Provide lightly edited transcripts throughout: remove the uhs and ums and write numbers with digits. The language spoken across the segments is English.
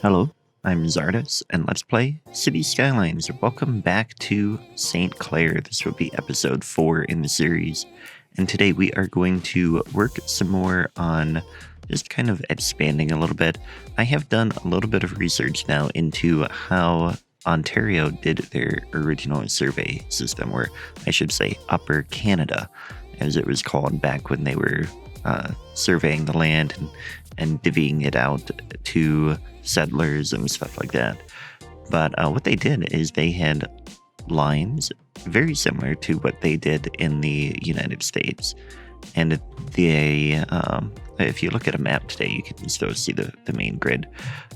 Hello, I'm Czardus, and let's play City Skylines. Welcome back to St. Clair. This will be episode 4 in the series, and today we are going to work some more on just kind of expanding a little bit. I have done a little bit of research now into how Ontario did their original survey system, or I should say Upper Canada, as it was called back when they were surveying the land and divvying it out to settlers and stuff like that. But what they did is they had lines very similar to what they did in the United States. And if you look at a map today, you can still see the main grid.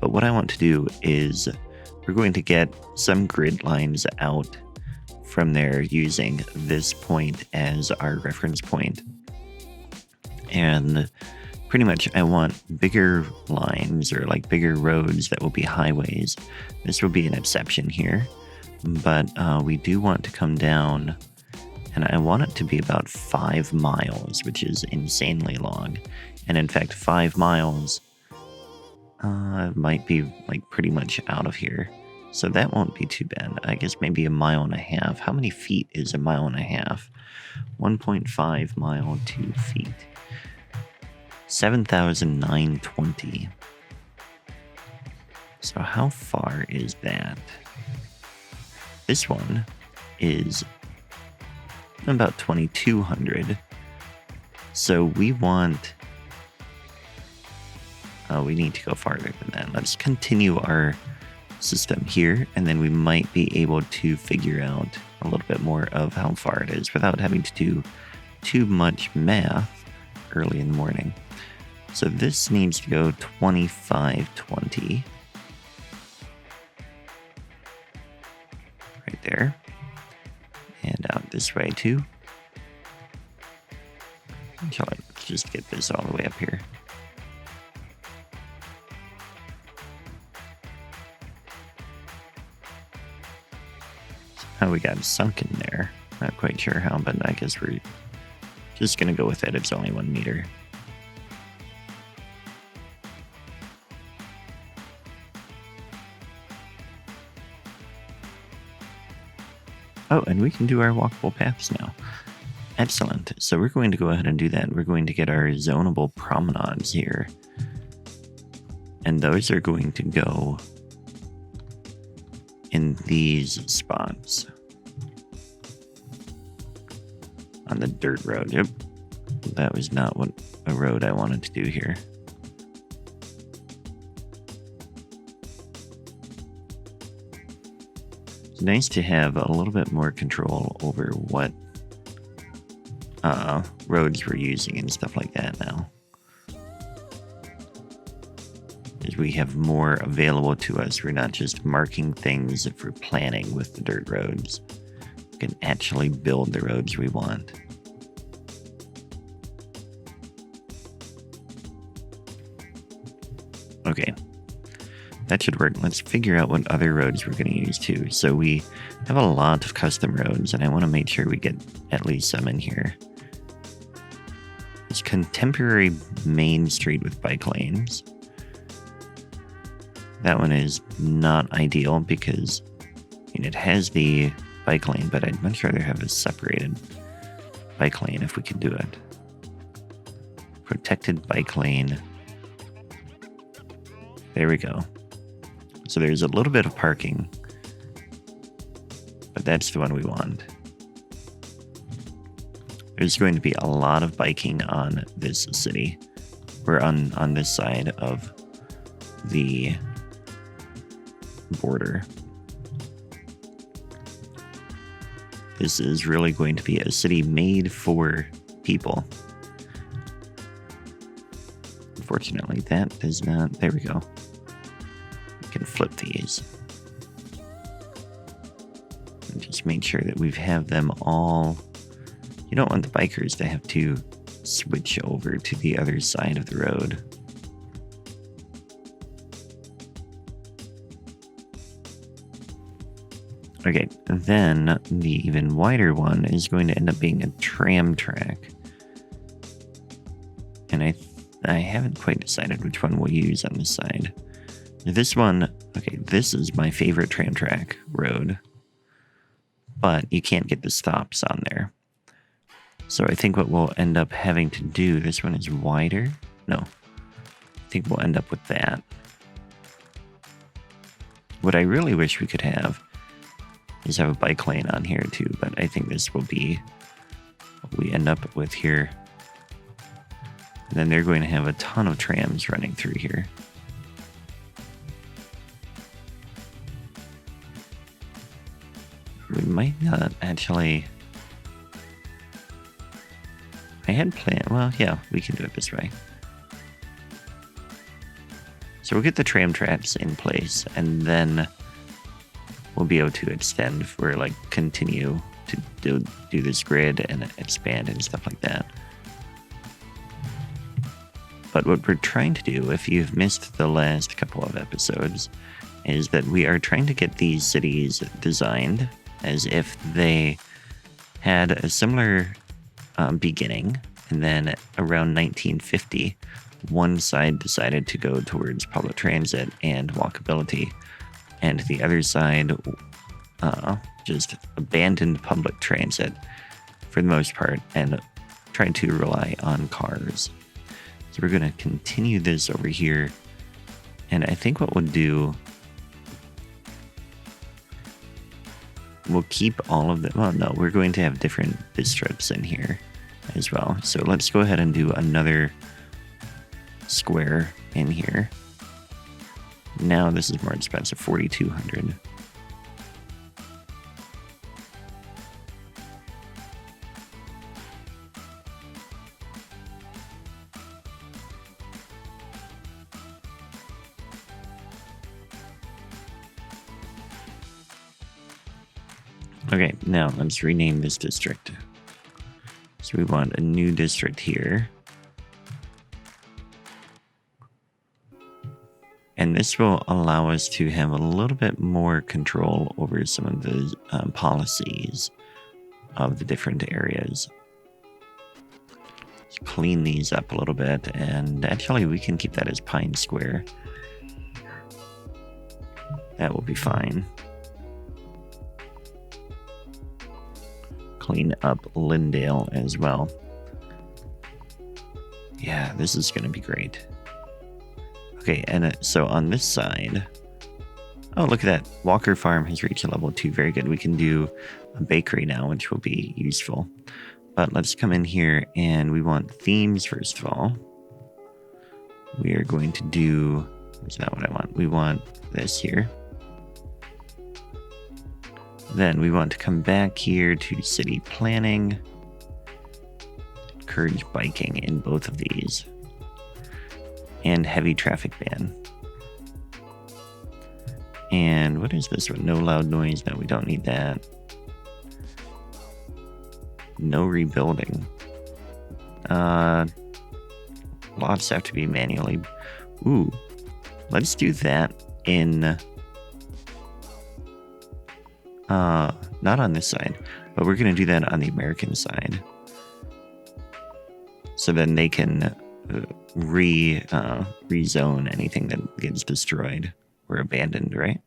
But what I want to do is we're going to get some grid lines out from there using this point as our reference point. And pretty much I want bigger lines or like bigger roads that will be highways. This will be an exception here, but we do want to come down, and I want it to be about 5 miles, which is insanely long. And in fact, 5 miles might be like pretty much out of here. So that won't be too bad. I guess maybe 1.5 miles. How many feet is 1.5 miles? 1.5 mile, 2 feet. 7,920. So how far is that? This one is about 2,200. So we want... we need to go farther than that. Let's continue our system here, and then we might be able to figure out a little bit more of how far it is without having to do too much math early in the morning. So this needs to go 2520. Right there. And out this way too. Let's just get this all the way up here. How we got sunk in there. Not quite sure how, but I guess we're just going to go with it. It's only 1 meter. Oh, and we can do our walkable paths now. Excellent. So we're going to go ahead and do that. We're going to get our zonable promenades here. And those are going to go in these spots. On the dirt road. Yep. That was not what a road I wanted to do here. It's nice to have a little bit more control over what roads we're using and stuff like that now. As we have more available to us, we're not just marking things for planning with the dirt roads. We can actually build the roads we want. Okay. That should work. Let's figure out what other roads we're going to use too. So we have a lot of custom roads, and I want to make sure we get at least some in here. It's contemporary main street with bike lanes. That one is not ideal because it has the bike lane, but I'd much rather have a separated bike lane if we could do it. Protected bike lane. There we go. So there's a little bit of parking, but that's the one we want. There's going to be a lot of biking on this city. We're on this side of the border. This is really going to be a city made for people. Unfortunately, that does not... There we go. Can flip these and just make sure that we have them all. You don't want the bikers to have to switch over to the other side of the road. Okay, and then the even wider one is going to end up being a tram track, and I haven't quite decided which one we'll use on this side. This one, okay, this is my favorite Tram Track road, but you can't get the stops on there. So I think what we'll end up having to do, this one is wider. No, I think we'll end up with that. What I really wish we could have is have a bike lane on here too, but I think this will be what we end up with here. And then they're going to have a ton of trams running through here. We might not actually... I had planned... Well, yeah, we can do it this way. So we'll get the tram tracks in place, and then we'll be able to extend for, like, continue to do this grid and expand and stuff like that. But what we're trying to do, if you've missed the last couple of episodes, is that we are trying to get these cities designed as if they had a similar beginning, and then around 1950, one side decided to go towards public transit and walkability, and the other side just abandoned public transit for the most part and tried to rely on cars. So we're going to continue this over here, and I think what we'll do, we'll keep all of them. Well, no, we're going to have different districts in here as well. So let's go ahead and do another square in here. Now this is more expensive, 4,200. Okay, now let's rename this district. So we want a new district here. And this will allow us to have a little bit more control over some of the policies of the different areas. Let's clean these up a little bit, and actually we can keep that as Pine Square. That will be fine. Clean up Lindale as well. Yeah, this is going to be great. Okay, and so on this side... Oh, look at that. Walker Farm has reached a level 2. Very good. We can do a bakery now, which will be useful. But let's come in here, and we want themes, first of all. We are going to do... Is that what I want? We want this here. Then we want to come back here to city planning. Encourage biking in both of these. And heavy traffic ban. And what is this one? No loud noise. No, we don't need that. No rebuilding. Lots have to be manually. Ooh. Let's do that in... not on this side, but we're going to do that on the American side. So then they can rezone anything that gets destroyed or abandoned, right?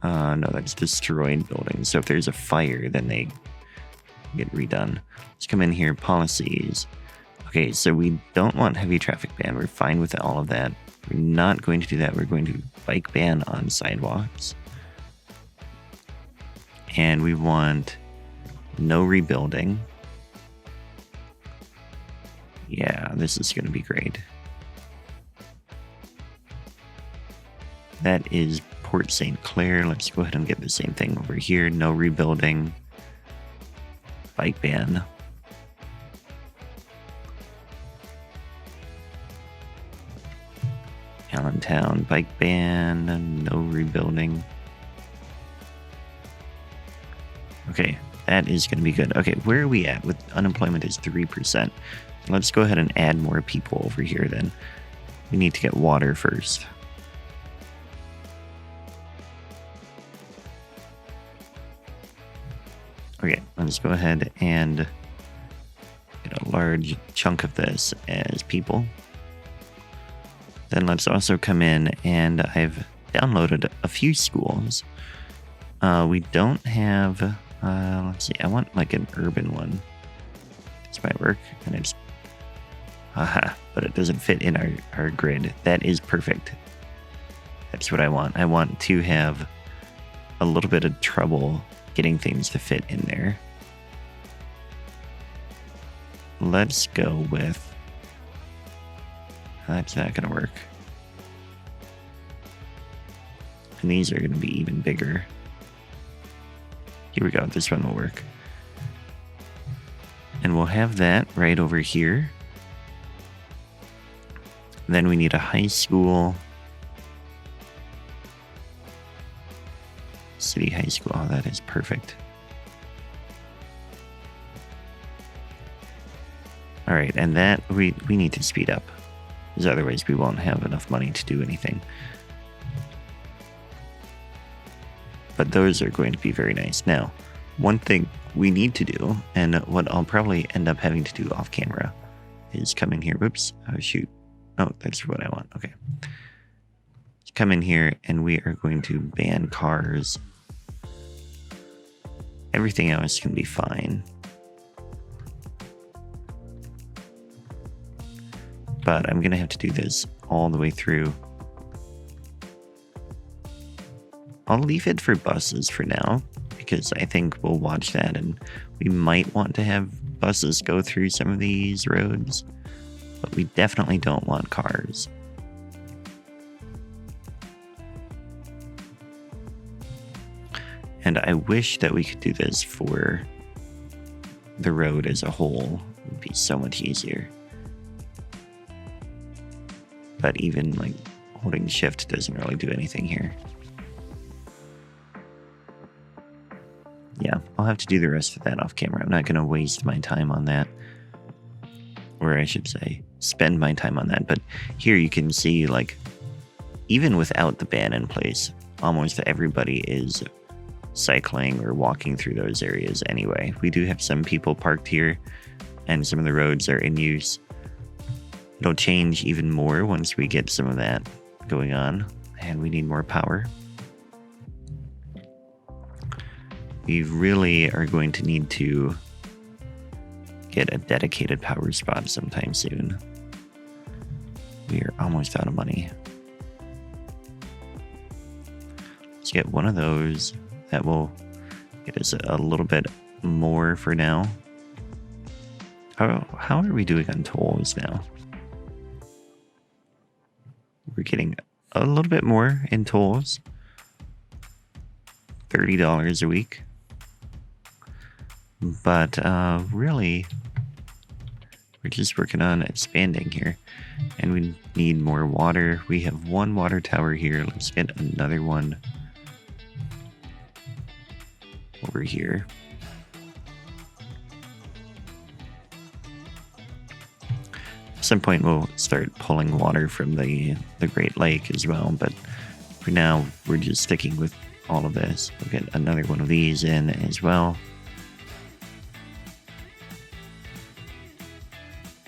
No, that's destroyed buildings. So if there's a fire, then they get redone. Let's come in here, policies. Okay, so we don't want heavy traffic ban. We're fine with all of that. We're not going to do that. We're going to bike ban on sidewalks. And we want no rebuilding. Yeah, this is going to be great. That is Port St. Clair. Let's go ahead and get the same thing over here. No rebuilding. Bike ban. Allentown, bike ban, no rebuilding. Okay, that is going to be good. Okay, where are we at? With unemployment is 3%. Let's go ahead and add more people over here then. We need to get water first. Okay, let's go ahead and get a large chunk of this as people. Then let's also come in, and I've downloaded a few schools. We don't have, let's see, I want like an urban one. This might work, and it's, but it doesn't fit in our grid. That is perfect. That's what I want. I want to have a little bit of trouble getting things to fit in there. Let's go with, that's not going to work. And these are going to be even bigger. Here we go. This one will work. And we'll have that right over here. Then we need a high school. City high school. Oh, that is perfect. All right, and that we need to speed up, because otherwise we won't have enough money to do anything. But those are going to be very nice. Now, one thing we need to do, and what I'll probably end up having to do off camera, is come in here. Whoops. Oh, shoot. Oh, that's what I want. Okay. Come in here, and we are going to ban cars. Everything else can be fine. But I'm going to have to do this all the way through. I'll leave it for buses for now, because I think we'll watch that, and we might want to have buses go through some of these roads, but we definitely don't want cars. And I wish that we could do this for the road as a whole. It would be so much easier. But even like holding shift doesn't really do anything here. Yeah, I'll have to do the rest of that off camera. I'm not going to waste my time on that. Or I should say, spend my time on that. But here you can see, like, even without the ban in place, almost everybody is cycling or walking through those areas anyway. We do have some people parked here, and some of the roads are in use. It'll change even more once we get some of that going on, and we need more power. We really are going to need to get a dedicated power spot sometime soon. We are almost out of money. Let's get one of those. That will get us a little bit more for now. How are we doing on tolls now? We're getting a little bit more in tolls. $30 a week. But really, we're just working on expanding here. And we need more water. We have one water tower here. Let's get another one over here. At some point we'll start pulling water from the Great Lake as well, but for now we're just sticking with all of this. We'll get another one of these in as well.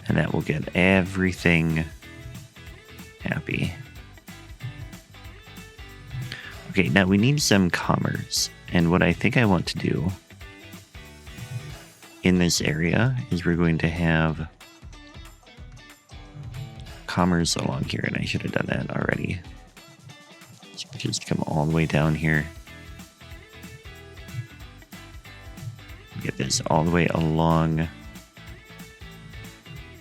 And that will get everything happy. Okay, now we need some commerce. And what I think I want to do in this area is we're going to have commerce along here, and I should have done that already. Just come all the way down here. Get this all the way along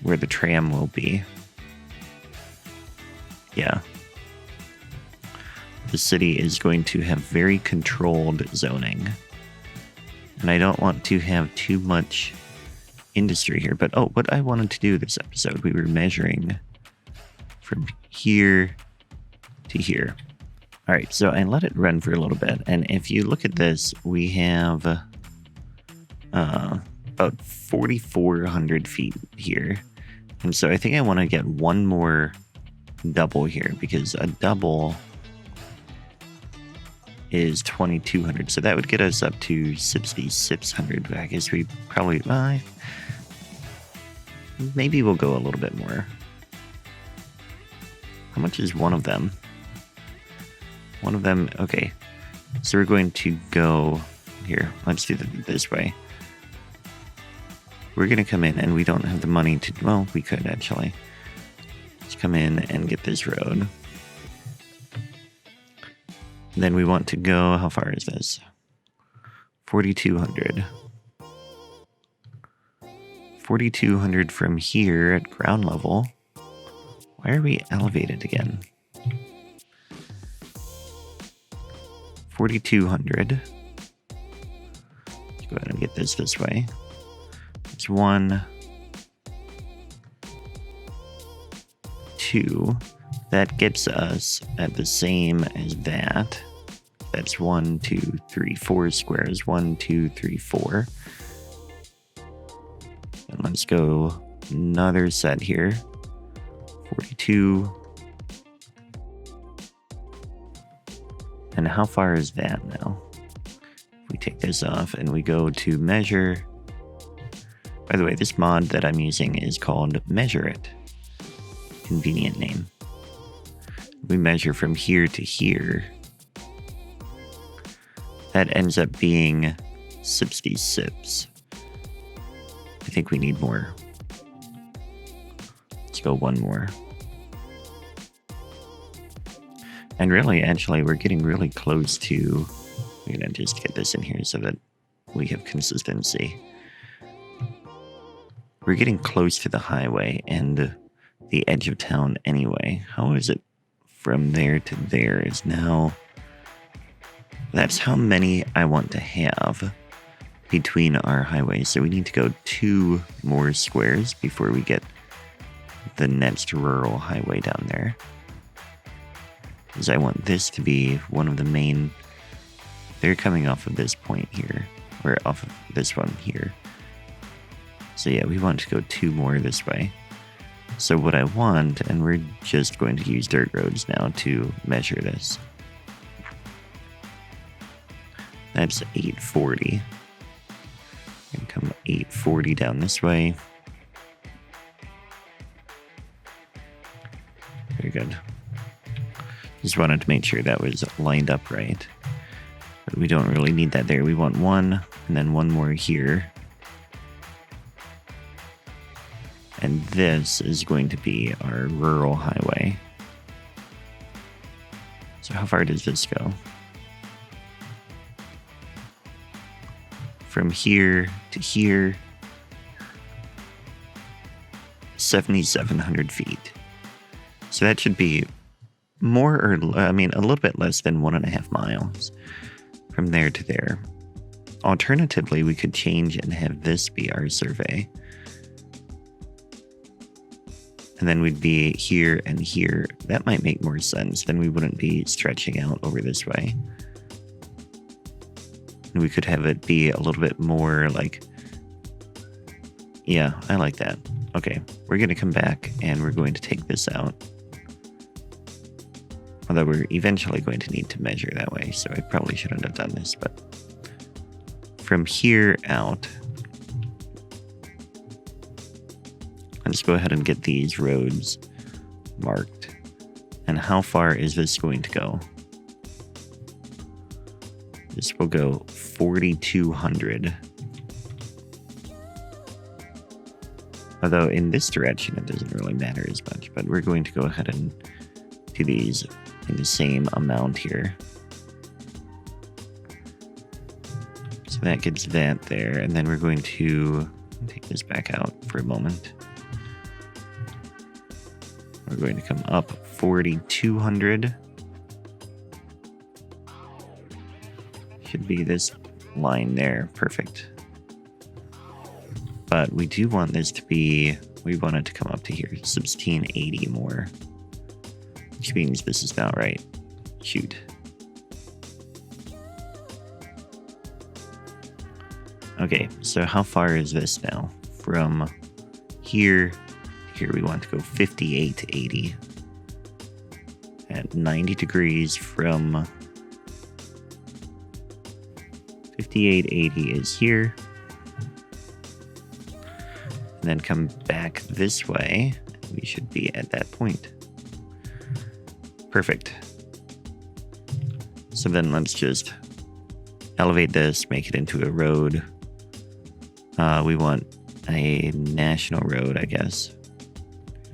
where the tram will be. Yeah. The city is going to have very controlled zoning. And I don't want to have too much industry here. But, oh, what I wanted to do this episode, we were measuring from here to here. All right, so I let it run for a little bit. And if you look at this, we have about 4,400 feet here. And so I think I want to get one more double here, because a double is 2,200. So that would get us up to 6,600. I guess we probably, maybe we'll go a little bit more. How much is one of them? One of them, okay. So we're going to go here. Let's do it this way. We're going to come in and we don't have the money to, well, we could actually. Let's come in and get this road. Then we want to go, how far is this? 4,200. 4,200 from here at ground level. Why are we elevated again? 4,200. Let's go ahead and get this way. It's 1, 2. That gets us at the same as that. That's 1, 2, 3, 4 squares. 1, 2, 3, 4. And let's go another set here. 42. And how far is that now? If we take this off and we go to measure. By the way, this mod that I'm using is called Measure It. Convenient name. We measure from here to here. That ends up being 60 sips. I think we need more. Let's go one more. And really, actually, we're getting really close to... We're going to just get this in here so that we have consistency. We're getting close to the highway and the edge of town anyway. How is it from there to there is now... That's how many I want to have between our highways. So we need to go 2 more squares before we get the next rural highway down there. Because I want this to be one of the main... They're coming off of this point here, or off of this one here. So yeah, we want to go 2 more this way. So what I want, and we're just going to use dirt roads now to measure this. That's 840. And come 840 down this way. Very good. Just wanted to make sure that was lined up right. But we don't really need that there. We want 1, and then 1 more here. And this is going to be our rural highway. So how far does this go? From here to here, 7,700 feet. So that should be more or, I mean, a little bit less than 1.5 miles from there to there. Alternatively, we could change and have this be our survey. And then we'd be here and here. That might make more sense. Then we wouldn't be stretching out over this way. And we could have it be a little bit more like... Yeah, I like that. Okay, we're going to come back and we're going to take this out. Although we're eventually going to need to measure that way, so I probably shouldn't have done this, but... From here out... Let's go ahead and get these roads marked. And how far is this going to go? This will go 4,200. Although in this direction it doesn't really matter as much, but we're going to go ahead and do these in the same amount here. So that gets that there, and then we're going to take this back out for a moment. We're going to come up 4,200. Should be this line there. Perfect. But we do want this to be, we want it to come up to here, 1680 more. Which means this is not right. Shoot. Okay, so how far is this now? From here to here, we want to go 5880. At 90 degrees from 5880 is here. And then come back this way. We should be at that point. Perfect. So then let's just elevate this, make it into a road. We want a national road, I guess.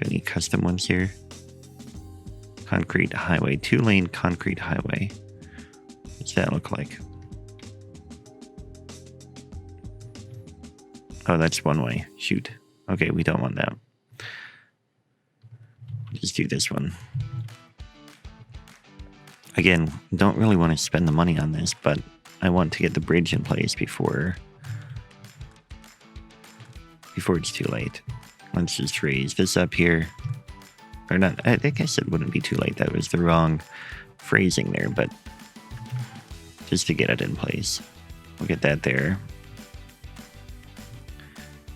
Any custom ones here? Concrete highway, 2-lane concrete highway. What's that look like? Oh, that's one way. Shoot. Okay, we don't want that. Just do this one. Again, don't really want to spend the money on this, but I want to get the bridge in place before it's too late. Let's just raise this up here. Or not, I guess it wouldn't be too late. That was the wrong phrasing there, but just to get it in place. We'll get that there.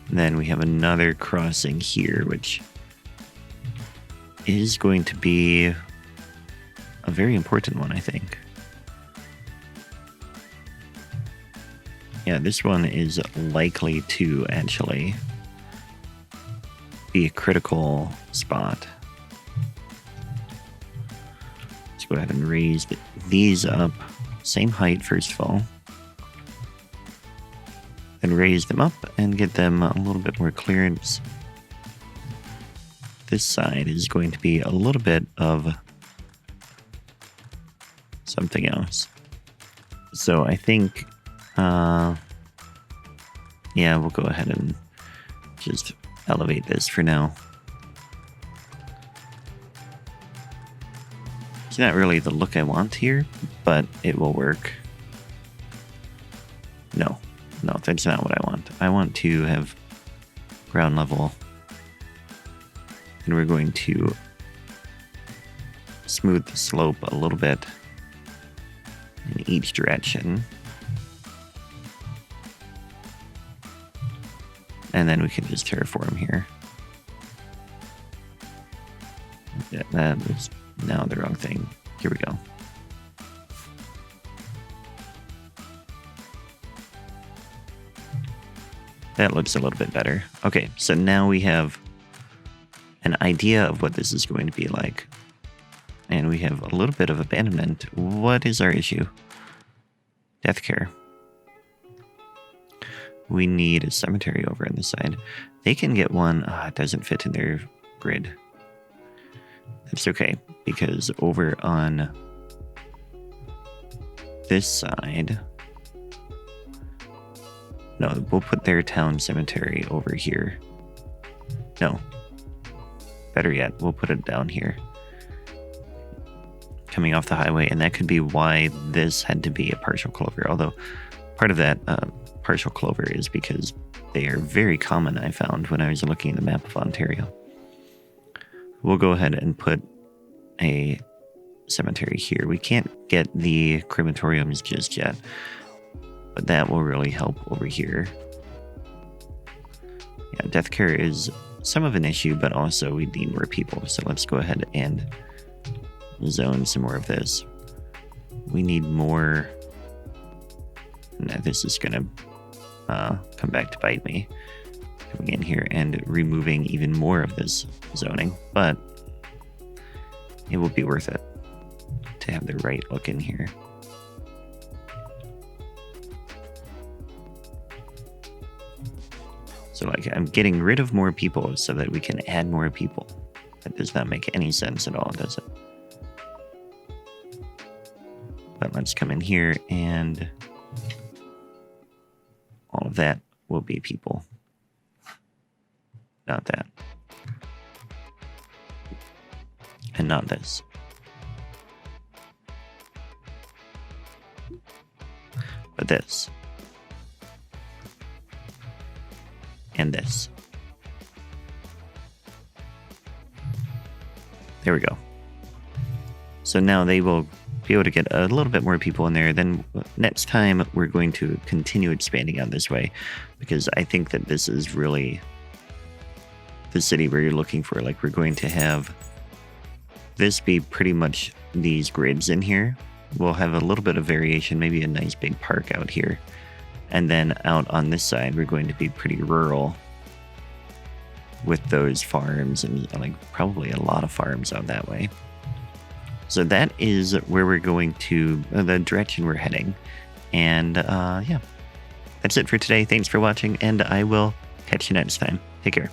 And then we have another crossing here, which is going to be a very important one, I think. Yeah, this one is likely to actually be a critical spot. Let's go ahead and raise these up. Same height, first of all. Then raise them up and get them a little bit more clearance. This side is going to be a little bit of something else. So I think, yeah, we'll go ahead and just elevate this for now. It's not really the look I want here, but it will work. No, that's not what I want. I want to have ground level. And we're going to smooth the slope a little bit in each direction. And then we can just terraform here. Yeah, that was now the wrong thing. Here we go. That looks a little bit better. Okay, so now we have an idea of what this is going to be like. And we have a little bit of abandonment. What is our issue? Death care. We need a cemetery over on this side. They can get one. It doesn't fit in their grid. That's okay, because over on this side... No, we'll put their town cemetery over here. No. Better yet, we'll put it down here. Coming off the highway, and that could be why this had to be a partial clover. Although part of that partial clover is because they are very common, I found, when I was looking at the map of Ontario. We'll go ahead and put a cemetery here. We can't get the crematoriums just yet, but that will really help over here. Yeah, death care is some of an issue, but also we need more people. So let's go ahead and zone some more of this. We need more. Now this is gonna come back to bite me. Coming in here and removing even more of this zoning, but it will be worth it to have the right look in here. So like I'm getting rid of more people so that we can add more people. That does not make any sense at all, does it? But let's come in here and all of that will be people. Not that. And not this. But this. And this. There we go. So now they will be able to get a little bit more people in there. Then next time we're going to continue expanding out this way, because I think that this is really the city where you're looking for. Like we're going to have this be pretty much these grids in here. We'll have a little bit of variation, maybe a nice big park out here. And then out on this side, we're going to be pretty rural with those farms and like probably a lot of farms out that way. So that is where we're going to, the direction we're heading. And yeah, that's it for today. Thanks for watching, and I will catch you next time. Take care.